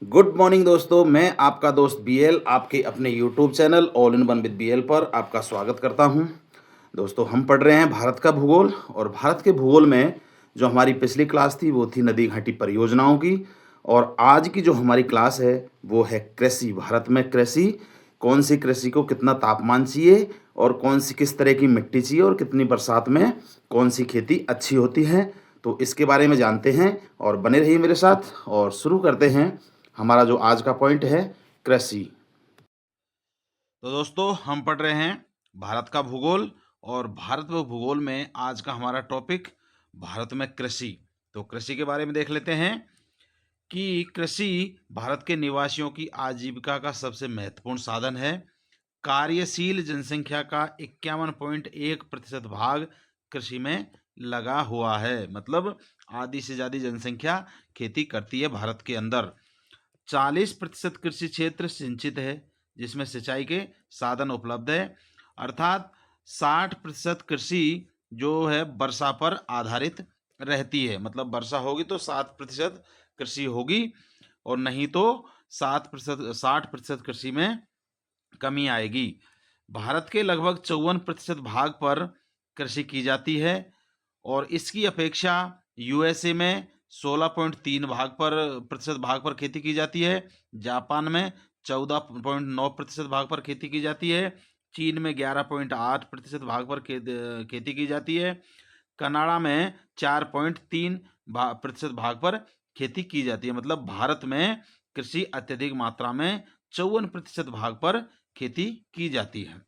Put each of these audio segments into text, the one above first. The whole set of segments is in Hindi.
गुड मॉर्निंग दोस्तों, मैं आपका दोस्त बीएल आपके अपने YouTube channel all in one with BL पर आपका स्वागत करता हूं। दोस्तों, हम पढ़ रहे हैं भारत का भूगोल और भारत के भूगोल में जो हमारी पिछली क्लास थी वो थी नदी घाटी परियोजनाओं की। और आज की जो हमारी क्लास है वो है कृषि। भारत में कृषि, कौन सी कृषि को कितना तापमान चाहिए और कौन सी किस तरह की मिट्टी चाहिए और कितनी बरसात में कौन सी खेती अच्छी होती है, तो इसके बारे में जानते हैं। और बने रहिए मेरे साथ और शुरू करते हैं। हमारा जो आज का पॉइंट है कृषि। तो दोस्तों, हम पढ़ रहे हैं भारत का भूगोल और भारत में भूगोल में आज का हमारा टॉपिक भारत में कृषि। तो कृषि के बारे में देख लेते हैं कि कृषि भारत के निवासियों की आजीविका का सबसे महत्वपूर्ण साधन है। कार्यशील जनसंख्या का 51.1% भाग कृषि में लगा हुआ है। मतलब आधी से ज़्यादा जनसंख्या खेती करती है भारत के अंदर। 40% कृषि क्षेत्र सिंचित है, जिसमें सिंचाई के साधन उपलब्ध है। अर्थात 60% कृषि जो है वर्षा पर आधारित रहती है। मतलब वर्षा होगी तो 7% कृषि होगी और नहीं तो 60% कृषि में कमी आएगी। भारत के लगभग 54% भाग पर कृषि की जाती है और इसकी अपेक्षा यूएसए में 16.3% भाग पर खेती की जाती है। जापान में 14.9% भाग पर खेती की जाती है। चीन में 11.8% भाग पर खेती की जाती है। कनाडा में 4.3% भाग पर खेती की जाती है। मतलब भारत में कृषि अत्यधिक मात्रा में 54% भाग पर खेती की जाती है।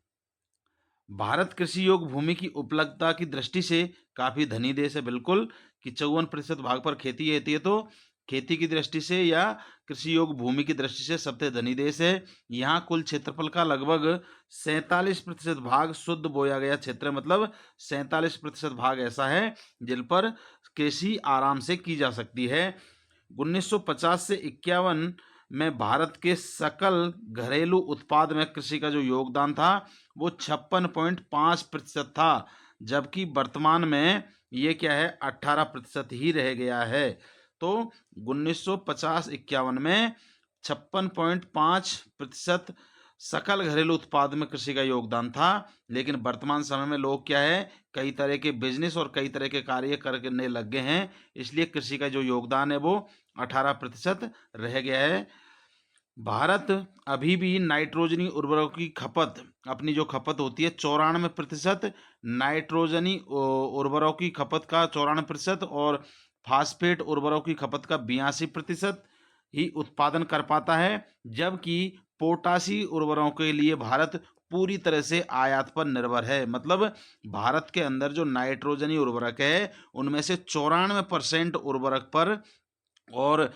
भारत कृषि योग्य भूमि की उपलब्धता की दृष्टि से काफी धनी देश है। बिल्कुल कि 54% भाग पर खेती होती है, तो खेती की दृष्टि से या कृषि योग्य भूमि की दृष्टि से सबसे धनी देश है। यहाँ कुल क्षेत्रफल का लगभग 47% भाग शुद्ध बोया गया क्षेत्र है। मतलब 47% भाग ऐसा है जिन पर कृषि आराम से की जा सकती है। 1950 से 51 में भारत के सकल घरेलू उत्पाद में कृषि का जो योगदान था वो 56.5% था, जबकि वर्तमान में ये क्या है 18% ही रह गया है। तो 1950-51 में 56.5% सकल घरेलू उत्पाद में कृषि का योगदान था, लेकिन वर्तमान समय में लोग क्या है कई तरह के बिजनेस और कई तरह के कार्य करने लग गए हैं, इसलिए कृषि का जो योगदान है वो 18% रह गया है। भारत अभी भी नाइट्रोजनी उर्वरकों की खपत, अपनी जो खपत होती है 94%, नाइट्रोजनी उर्वरकों की खपत का 94% और फास्फेट उर्वरकों की खपत का 82% ही उत्पादन कर पाता है। जबकि पोटासी उर्वरकों के लिए भारत पूरी तरह से आयात पर निर्भर है। मतलब भारत के अंदर जो नाइट्रोजनी उर्वरक है उनमें से 94% उर्वरक पर और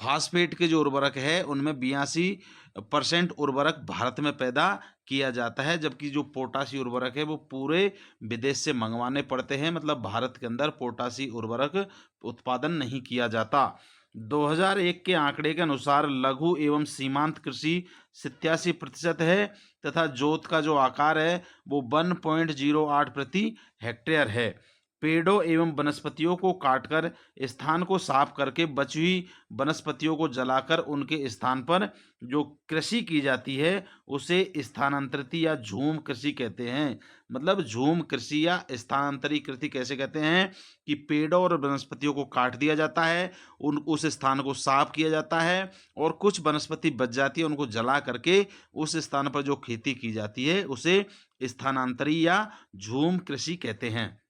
फास्फेट के जो उर्वरक है उनमें 82% उर्वरक भारत में पैदा किया जाता है, जबकि जो पोटासी उर्वरक है वो पूरे विदेश से मंगवाने पड़ते हैं। मतलब भारत के अंदर पोटासी उर्वरक उत्पादन नहीं किया जाता। 2001 के आंकड़े के अनुसार लघु एवं सीमांत कृषि 87% है तथा जोत का जो आकार है वो 1.08 प्रति हेक्टेयर है। पेड़ों एवं वनस्पतियों को काटकर स्थान को साफ करके बची हुई वनस्पतियों को जलाकर उनके स्थान पर जो कृषि की जाती है उसे स्थानांतरित या झूम कृषि कहते हैं। मतलब झूम कृषि या स्थानांतरित कृषि कैसे कहते हैं कि पेड़ों और वनस्पतियों को काट दिया जाता है, उस स्थान को साफ किया जाता है और कुछ वनस्पति बच जाती है उनको जला करके उस स्थान पर जो खेती की जाती है उसे स्थानांतरित या झूम कृषि कहते हैं।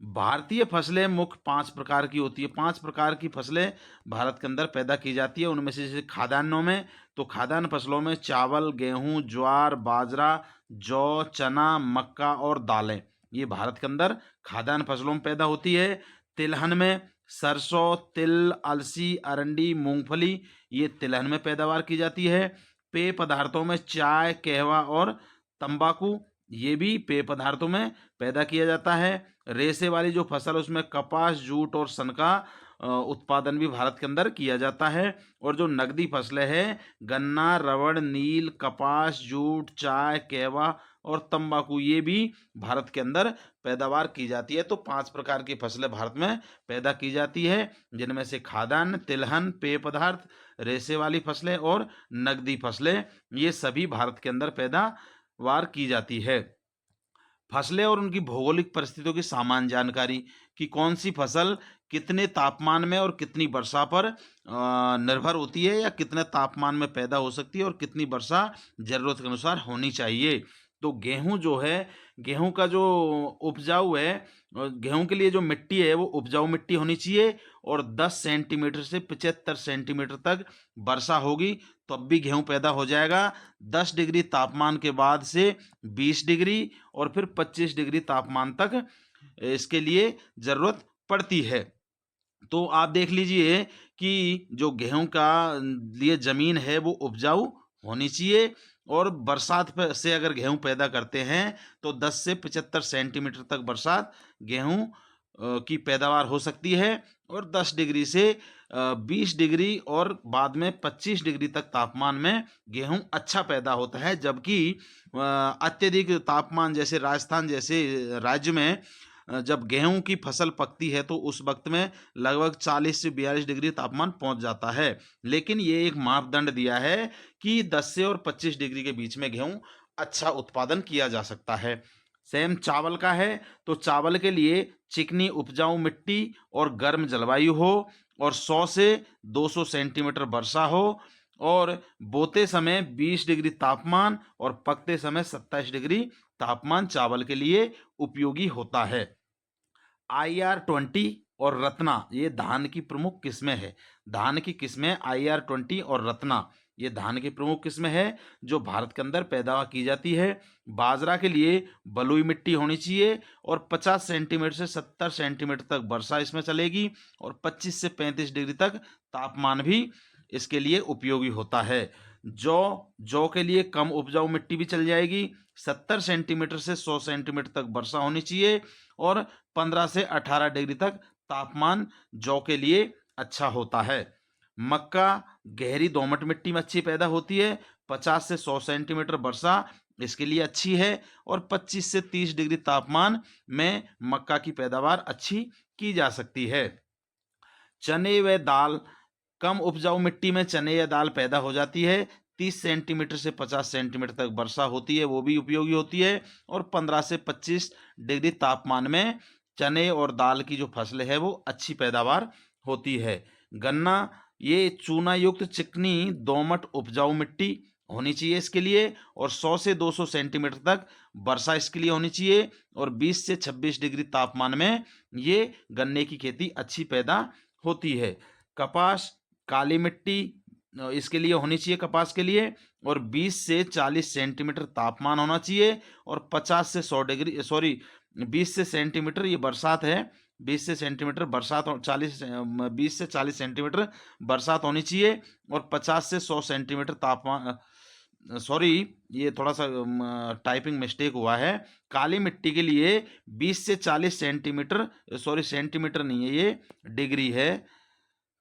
भारतीय फसलें मुख्य 5 प्रकार की होती है। 5 प्रकार की फसलें भारत के अंदर पैदा की जाती है। उनमें से जैसे खाद्यान्नों में, तो खाद्यान्न फसलों में चावल, गेहूं, ज्वार, बाजरा, जौ, चना, मक्का और दालें, ये भारत के अंदर खाद्यान्न फसलों में पैदा होती है। तिलहन में सरसों, तिल, अलसी, अरंडी, मूंगफली, ये तिलहन में पैदावार की जाती है। पेय पदार्थों में चाय, कहवा और तंबाकू, ये भी पेय पदार्थों में पैदा किया जाता है। रेशे वाली जो फसल उसमें कपास, जूट और सन का उत्पादन भी भारत के अंदर किया जाता है। और जो नकदी फसलें हैं गन्ना, रबड़, नील, कपास, जूट, चाय, कहवा, और तंबाकू, ये भी भारत के अंदर पैदावार की जाती है। तो 5 प्रकार की फसलें भारत में पैदा की जाती है, जिनमें से खाद्यान्न, तिलहन, पेय पदार्थ, रेशे वाली फसलें और नगदी फसलें, ये सभी भारत के अंदर पैदावार की जाती है। फसलें और उनकी भौगोलिक परिस्थितियों की सामान्य जानकारी कि कौन सी फसल कितने तापमान में और कितनी वर्षा पर निर्भर होती है, या कितने तापमान में पैदा हो सकती है और कितनी वर्षा जरूरत के अनुसार होनी चाहिए। तो गेहूं जो है, गेहूं का जो उपजाऊ है, गेहूं के लिए जो मिट्टी है वो उपजाऊ मिट्टी होनी चाहिए, और 10 सेंटीमीटर से 75 सेंटीमीटर तक वर्षा होगी तब भी गेहूं पैदा हो जाएगा। 10 डिग्री तापमान के बाद से 20 डिग्री और फिर 25 डिग्री तापमान तक इसके लिए जरूरत पड़ती है। तो आप देख लीजिए कि जो गेहूं का लिए जमीन है वो उपजाऊ होनी चाहिए, और बरसात से अगर गेहूं पैदा करते हैं तो 10 से 75 सेंटीमीटर तक बरसात गेहूं की पैदावार हो सकती है, और 10 डिग्री से 20 डिग्री और बाद में 25 डिग्री तक तापमान में गेहूं अच्छा पैदा होता है। जबकि अत्यधिक तापमान जैसे राजस्थान जैसे राज्य में जब गेहूं की फसल पकती है तो उस वक्त में लगभग 40 से 42 डिग्री तापमान पहुंच जाता है। लेकिन ये एक मापदंड दिया है कि 10 से और 25 डिग्री के बीच में गेहूं अच्छा उत्पादन किया जा सकता है। सेम चावल का है, तो चावल के लिए चिकनी उपजाऊ मिट्टी और गर्म जलवायु हो, और 100 से 200 सेंटीमीटर वर्षा हो, और बोते समय 20 डिग्री तापमान और पकते समय 27 डिग्री तापमान चावल के लिए उपयोगी होता है। IR20 और रत्ना, ये धान की प्रमुख किस्में हैं। धान की किस्में IR20 और रत्ना, ये धान की प्रमुख किस्में हैं जो भारत के अंदर पैदावार की जाती है। बाजरा के लिए बलुई मिट्टी होनी चाहिए, और 50 सेंटीमीटर से 70 सेंटीमीटर तक वर्षा इसमें चलेगी, और 25 से 35 डिग्री तक तापमान भी इसके लिए उपयोगी होता है। जौ के लिए कम उपजाऊ मिट्टी भी चल जाएगी, 70 सेंटीमीटर से 100 सेंटीमीटर तक वर्षा होनी चाहिए, और 15 से 18 डिग्री तक तापमान जौ के लिए अच्छा होता है। मक्का गहरी दोमट मिट्टी में अच्छी पैदा होती है, 50 से 100 सेंटीमीटर वर्षा इसके लिए अच्छी है, और 25 से 30 डिग्री तापमान में मक्का की पैदावार अच्छी की जा सकती है। चने व दाल, कम उपजाऊ मिट्टी में चने या दाल पैदा हो जाती है, 30 सेंटीमीटर से 50 सेंटीमीटर तक वर्षा होती है, वो भी उपयोगी होती है, और 15 से 25 डिग्री तापमान में चने और दाल की जो फसलें है वो अच्छी पैदावार होती है। गन्ना, ये चूना युक्त चिकनी दोमट उपजाऊ मिट्टी होनी चाहिए इसके लिए, और 100 से 200 सेंटीमीटर तक वर्षा इसके लिए होनी चाहिए, और 20 से 26 डिग्री तापमान में ये गन्ने की खेती अच्छी पैदा होती है। कपास, काली मिट्टी इसके लिए होनी चाहिए कपास के लिए, और 20 से 40 सेंटीमीटर तापमान होना चाहिए, और 50 से 100 डिग्री 20 से सेंटीमीटर ये बरसात है, 20 से सेंटीमीटर बरसात, 20 से 40 सेंटीमीटर बरसात होनी चाहिए, और 50 से 100 सेंटीमीटर तापमान, ये थोड़ा सा टाइपिंग मिस्टेक हुआ है। काली मिट्टी के लिए 20 से 40 सेंटीमीटर, सेंटीमीटर नहीं है ये, डिग्री है,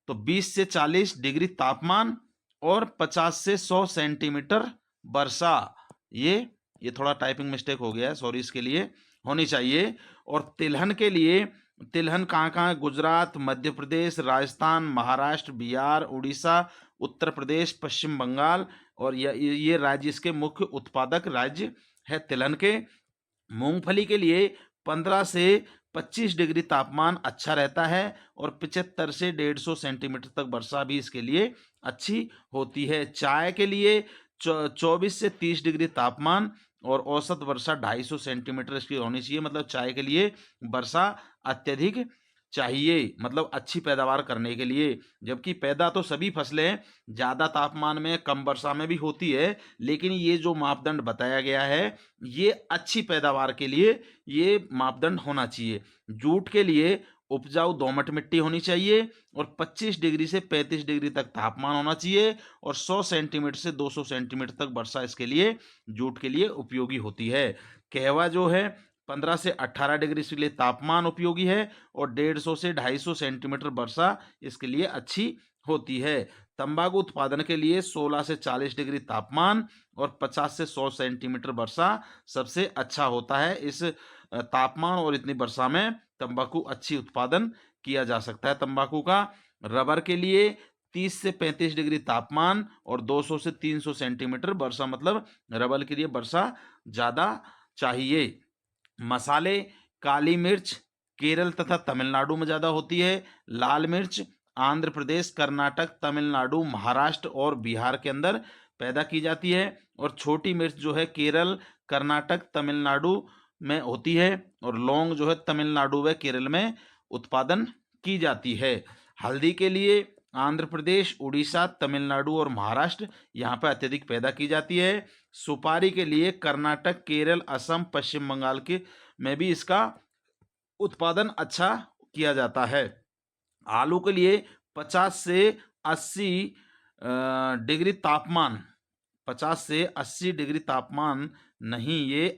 तो 20 से 40 डिग्री तापमान और 50 से 100 सेंटीमीटर वर्षा, ये थोड़ा टाइपिंग मिस्टेक हो गया है, सॉरी इसके लिए, होनी चाहिए। और तिलहन के लिए, तिलहन कहाँ कहाँ है? गुजरात, मध्य प्रदेश, राजस्थान, महाराष्ट्र, बिहार, उड़ीसा, उत्तर प्रदेश, पश्चिम बंगाल, और ये राज्य इसके मुख्य उत्पादक राज्य है तिलहन के। मूंगफली के लिए 15 से 25 डिग्री तापमान अच्छा रहता है, और 75 से 150 सेंटीमीटर तक वर्षा भी इसके लिए अच्छी होती है। चाय के लिए 24 से 30 डिग्री तापमान और औसत वर्षा 250 सेंटीमीटर इसकी होनी चाहिए। मतलब चाय के लिए वर्षा अत्यधिक चाहिए, मतलब अच्छी पैदावार करने के लिए। जबकि पैदा तो सभी फसलें ज़्यादा तापमान में, कम वर्षा में भी होती है, लेकिन ये जो मापदंड बताया गया है ये अच्छी पैदावार के लिए ये मापदंड होना चाहिए। जूट के लिए उपजाऊ दोमट मिट्टी होनी चाहिए, और 25 डिग्री से 35 डिग्री तक तापमान होना चाहिए, और 100 सेंटीमीटर से 200 सेंटीमीटर तक वर्षा इसके लिए, जूट के लिए उपयोगी होती है। कहवा जो है 15 से 18 डिग्री इसके लिए तापमान उपयोगी है, और 150 से 250 सेंटीमीटर वर्षा इसके लिए अच्छी होती है। तंबाकू उत्पादन के लिए 16 से 40 डिग्री तापमान और 50 से 100 सेंटीमीटर वर्षा सबसे अच्छा होता है। इस तापमान और इतनी वर्षा में तंबाकू अच्छी उत्पादन किया जा सकता है तंबाकू का। रबर के लिए 30 से 35 डिग्री तापमान और 200 से 300 सेंटीमीटर वर्षा, मतलब रबर के लिए वर्षा ज़्यादा चाहिए। मसाले, काली मिर्च केरल तथा तमिलनाडु में ज़्यादा होती है। लाल मिर्च आंध्र प्रदेश, कर्नाटक, तमिलनाडु, महाराष्ट्र और बिहार के अंदर पैदा की जाती है। और छोटी मिर्च जो है केरल, कर्नाटक, तमिलनाडु में होती है। और लौंग जो है तमिलनाडु व केरल में उत्पादन की जाती है। हल्दी के लिए आंध्र प्रदेश, उड़ीसा, तमिलनाडु और महाराष्ट्र यहाँ पर अत्यधिक पैदा की जाती है। सुपारी के लिए कर्नाटक, केरल, असम, पश्चिम बंगाल के में भी इसका उत्पादन अच्छा किया जाता है। आलू के लिए 50 से 80 डिग्री तापमान, 50 से 80 डिग्री तापमान नहीं, ये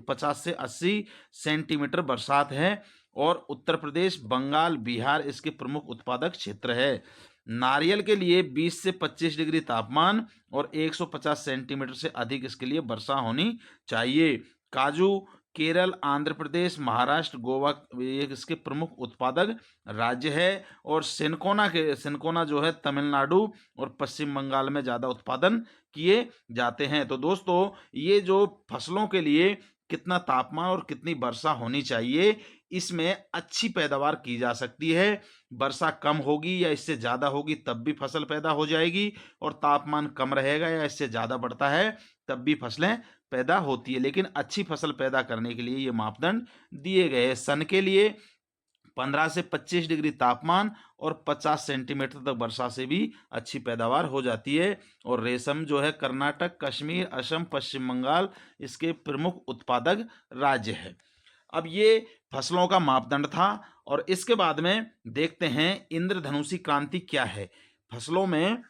50 से 80 सेंटीमीटर बरसात है। और उत्तर प्रदेश, बंगाल, बिहार इसके प्रमुख उत्पादक क्षेत्र है। नारियल के लिए 20 से 25 डिग्री तापमान और 150 सेंटीमीटर से अधिक इसके लिए वर्षा होनी चाहिए। काजू केरल, आंध्र प्रदेश, महाराष्ट्र, गोवा ये इसके प्रमुख उत्पादक राज्य है। और सिनकोना जो है तमिलनाडु और पश्चिम बंगाल में ज़्यादा उत्पादन किए जाते हैं। तो दोस्तों, ये जो फसलों के लिए कितना तापमान और कितनी वर्षा होनी चाहिए, इसमें अच्छी पैदावार की जा सकती है। वर्षा कम होगी या इससे ज़्यादा होगी तब भी फसल पैदा हो जाएगी, और तापमान कम रहेगा या इससे ज़्यादा बढ़ता है तब भी फसलें पैदा होती है। लेकिन अच्छी फसल पैदा करने के लिए ये मापदंड दिए गए हैं। सन के लिए 15 से 25 डिग्री तापमान और 50 सेंटीमीटर तक वर्षा से भी अच्छी पैदावार हो जाती है। और रेशम जो है कर्नाटक, कश्मीर, असम, पश्चिम बंगाल इसके प्रमुख उत्पादक राज्य है। अब ये फसलों का मापदंड था। और इसके बाद में देखते हैं इंद्रधनुषी क्रांति क्या है। फसलों में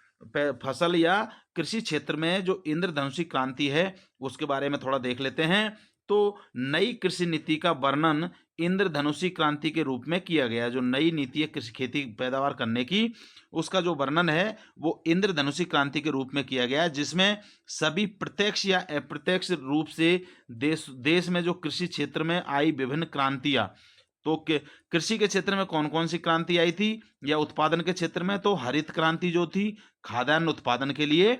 फसल या कृषि क्षेत्र में जो इंद्रधनुषी क्रांति है उसके बारे में थोड़ा देख लेते हैं। तो नई कृषि नीति का वर्णन इंद्रधनुषी क्रांति के रूप में किया गया। जो नई नीति है कृषि खेती पैदावार करने की, उसका जो वर्णन है वो इंद्रधनुषी क्रांति के रूप में किया गया, जिसमें सभी प्रत्यक्ष या अप्रत्यक्ष रूप से देश में जो कृषि क्षेत्र में आई विभिन्न क्रांतियां, तो कृषि के क्षेत्र में कौन कौन सी क्रांति आई थी, या उत्पादन के क्षेत्र में तो हरित क्रांति जो थी खाद्यान्न उत्पादन के लिए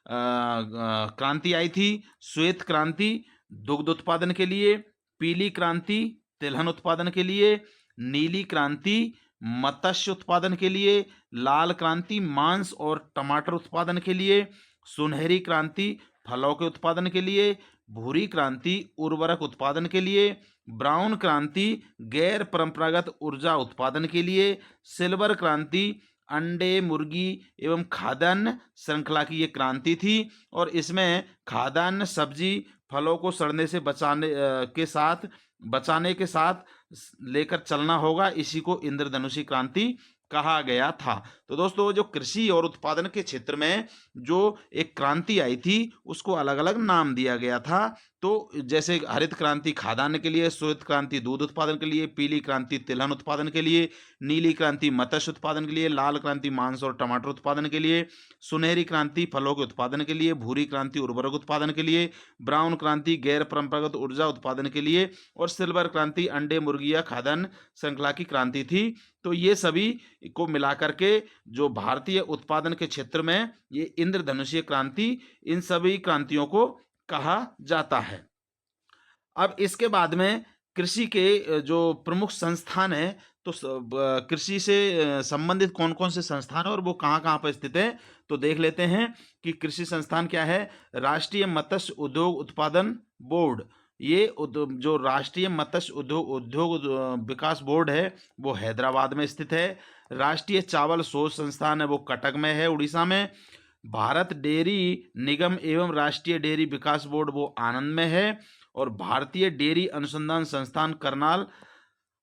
क्रांति आई थी। श्वेत क्रांति दुग्ध उत्पादन के लिए, पीली क्रांति तिलहन उत्पादन के लिए, नीली क्रांति मत्स्य उत्पादन के लिए, लाल क्रांति मांस और टमाटर उत्पादन के लिए, सुनहरी क्रांति फलों के उत्पादन के लिए, भूरी क्रांति उर्वरक उत्पादन के लिए, ब्राउन क्रांति गैर परंपरागत ऊर्जा उत्पादन के लिए, सिल्वर क्रांति अंडे, मुर्गी एवं खाद्यान्न श्रृंखला की ये क्रांति थी। और इसमें खाद्यान्न, सब्जी, फलों को सड़ने से बचाने के साथ लेकर चलना होगा, इसी को इंद्रधनुषी क्रांति कहा गया था। तो दोस्तों, जो कृषि और उत्पादन के क्षेत्र में जो एक क्रांति आई थी उसको अलग अलग नाम दिया गया था। तो जैसे हरित क्रांति खाद्यान्न के लिए, श्वेत क्रांति दूध उत्पादन के लिए, पीली क्रांति तिलहन उत्पादन के लिए, नीली क्रांति मत्स्य उत्पादन के लिए, लाल क्रांति मांस और टमाटर उत्पादन के लिए, सुनहरी क्रांति फलों के उत्पादन के लिए, भूरी क्रांति उर्वरक उत्पादन के लिए, ब्राउन क्रांति गैर परंपरागत ऊर्जा उत्पादन के लिए, और सिल्वर क्रांति अंडे, मुर्गी या खाद्यान्न श्रृंखला की क्रांति थी। तो ये सभी को मिलाकर के जो भारतीय उत्पादन के क्षेत्र में ये इंद्रधनुषीय क्रांति, इन सभी क्रांतियों को कहा जाता है। अब इसके बाद में कृषि के जो प्रमुख संस्थान है, तो कृषि से संबंधित कौन कौन से संस्थान है और वो कहाँ कहाँ पर स्थित है, तो देख लेते हैं कि कृषि संस्थान क्या है। राष्ट्रीय मत्स्य उद्योग उत्पादन बोर्ड, ये जो राष्ट्रीय मत्स्य उद्योग विकास बोर्ड है वो हैदराबाद में स्थित है। राष्ट्रीय चावल शोध संस्थान है वो कटक में है, उड़ीसा में। भारत डेयरी निगम एवं राष्ट्रीय डेयरी विकास बोर्ड वो आनंद में है। और भारतीय डेयरी अनुसंधान संस्थान करनाल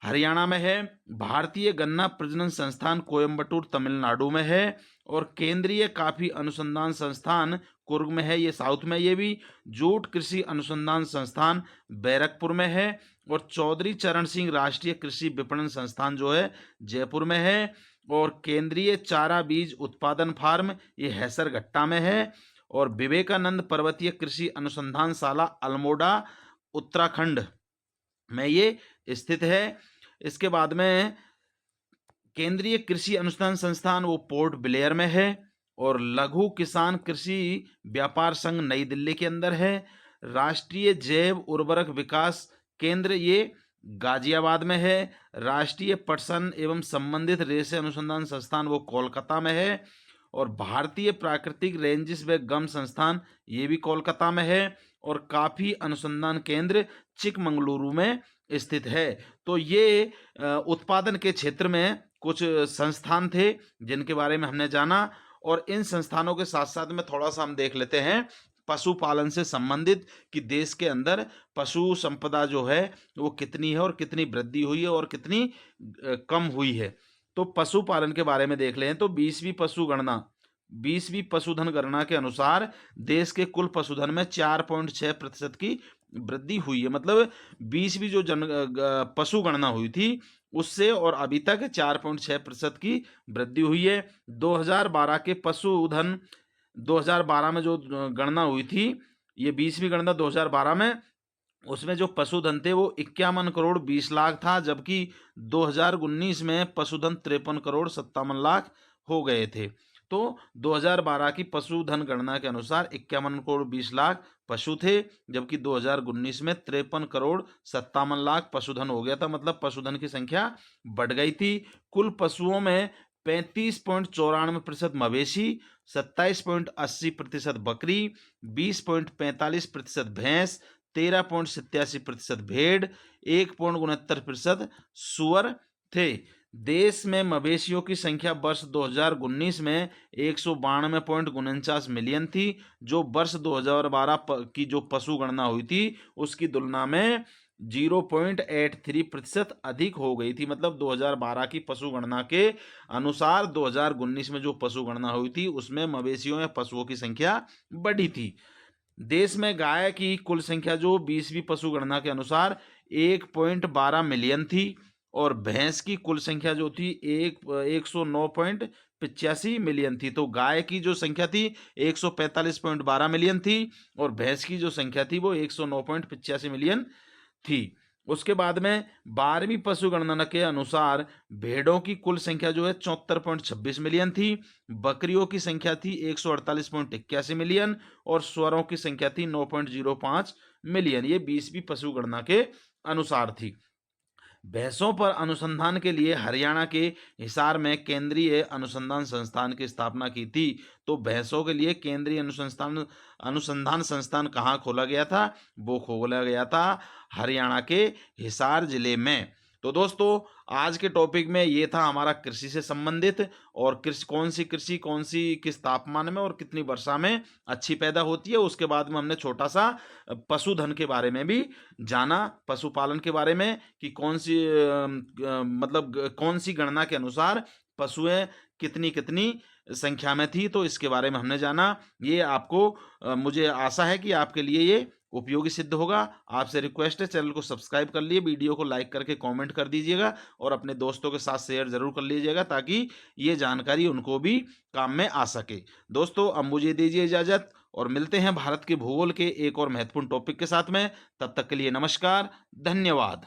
हरियाणा में है। भारतीय गन्ना प्रजनन संस्थान कोयम्बटूर तमिलनाडु में है। और केंद्रीय कॉफी अनुसंधान संस्थान कुर्ग में है, ये साउथ में। ये भी जूट कृषि अनुसंधान संस्थान बैरकपुर में है। और चौधरी चरण सिंह राष्ट्रीय कृषि विपणन संस्थान जो है जयपुर में है। और केंद्रीय चारा बीज उत्पादन फार्म ये हैसरघट्टा में है। और विवेकानंद पर्वतीय कृषि अनुसंधानशाला अल्मोड़ा उत्तराखंड में ये स्थित है। इसके बाद में केंद्रीय कृषि अनुसंधान संस्थान वो पोर्ट ब्लेयर में है। और लघु किसान कृषि व्यापार संघ नई दिल्ली के अंदर है। राष्ट्रीय जैव उर्वरक विकास केंद्र ये गाजियाबाद में है। राष्ट्रीय पटसन एवं संबंधित रेशे अनुसंधान संस्थान वो कोलकाता में है। और भारतीय प्राकृतिक रेंजिस व गम संस्थान ये भी कोलकाता में है। और काफी अनुसंधान केंद्र चिकमंगलुरु में स्थित है। तो ये उत्पादन के क्षेत्र में कुछ संस्थान थे जिनके बारे में हमने जाना। और इन संस्थानों के साथ साथ में थोड़ा सा हम देख लेते हैं पशुपालन से संबंधित कि देश के अंदर पशु संपदा जो है वो कितनी है और कितनी वृद्धि हुई है और कितनी कम हुई है। तो पशुपालन के बारे में देख लें तो 20वीं पशुधन गणना के अनुसार देश के कुल पशुधन में 4.6% की वृद्धि हुई है। मतलब 20वीं जो पशु गणना हुई थी उससे और अभी तक 4.6% की वृद्धि हुई है। 2012 के पशुधन 2012 में जो गणना हुई थी, ये 20वीं गणना 2012 में, उसमें जो पशुधन थे वो 51 करोड़ 20 लाख था, जबकि 2019 में पशुधन 53 करोड़ 57 लाख हो गए थे। तो 2012 की पशुधन गणना के अनुसार 51 करोड़ 20 लाख पशु थे, जबकि 2019 में 53 करोड़ 57 लाख पशुधन हो गया था। मतलब पशुधन की संख्या बढ़ गई थी। कुल पशुओं में 35.94% मवेशी, 27.80% बकरी, 20.45% भैंस, 13.87% भेड़, 1.69% सुअर थे। देश में मवेशियों की संख्या वर्ष 2019 में 192.49 मिलियन थी, जो वर्ष 2012 की जो पशु गणना हुई थी उसकी तुलना में 0.83% अधिक हो गई थी। मतलब 2012 की पशु गणना के अनुसार 2019 में जो पशु गणना हुई थी उसमें मवेशियों या पशुओं की संख्या बढ़ी थी। देश में गाय की कुल संख्या जो 20वीं पशु गणना के अनुसार 1.12 मिलियन थी। और भैंस की कुल संख्या जो थी 109.85 मिलियन थी। तो गाय की जो संख्या थी 145.12 मिलियन थी और भैंस की जो संख्या थी वो 109.85 मिलियन थी। उसके बाद में 12वीं पशु गणना के अनुसार भेड़ों की कुल संख्या जो है 74.26 मिलियन थी, बकरियों की संख्या थी 148.81 मिलियन और सुअरों की संख्या थी 9.05 मिलियन। ये 20वीं पशु गणना के अनुसार थी। भैंसों पर अनुसंधान के लिए हरियाणा के हिसार में केंद्रीय अनुसंधान संस्थान की स्थापना की थी। तो भैंसों के लिए केंद्रीय अनुसंधान संस्थान कहाँ खोला गया था? वो खोला गया था हरियाणा के हिसार जिले में। तो दोस्तों आज के टॉपिक में ये था हमारा कृषि से संबंधित, और कृषि कौन सी किस तापमान में और कितनी वर्षा में अच्छी पैदा होती है। उसके बाद में हमने छोटा सा पशुधन के बारे में भी जाना, पशुपालन के बारे में कि मतलब कौन सी गणना के अनुसार पशुएं कितनी कितनी संख्या में थी। तो इसके बारे में हमने जाना। ये आपको मुझे आशा है कि आपके लिए ये उपयोगी सिद्ध होगा। आपसे रिक्वेस्ट है चैनल को सब्सक्राइब कर लिए, वीडियो को लाइक करके कमेंट कर दीजिएगा और अपने दोस्तों के साथ शेयर जरूर कर लीजिएगा ताकि ये जानकारी उनको भी काम में आ सके। दोस्तों अब मुझे दीजिए इजाजत और मिलते हैं भारत के भूगोल के एक और महत्वपूर्ण टॉपिक के साथ में। तब तक के लिए नमस्कार, धन्यवाद।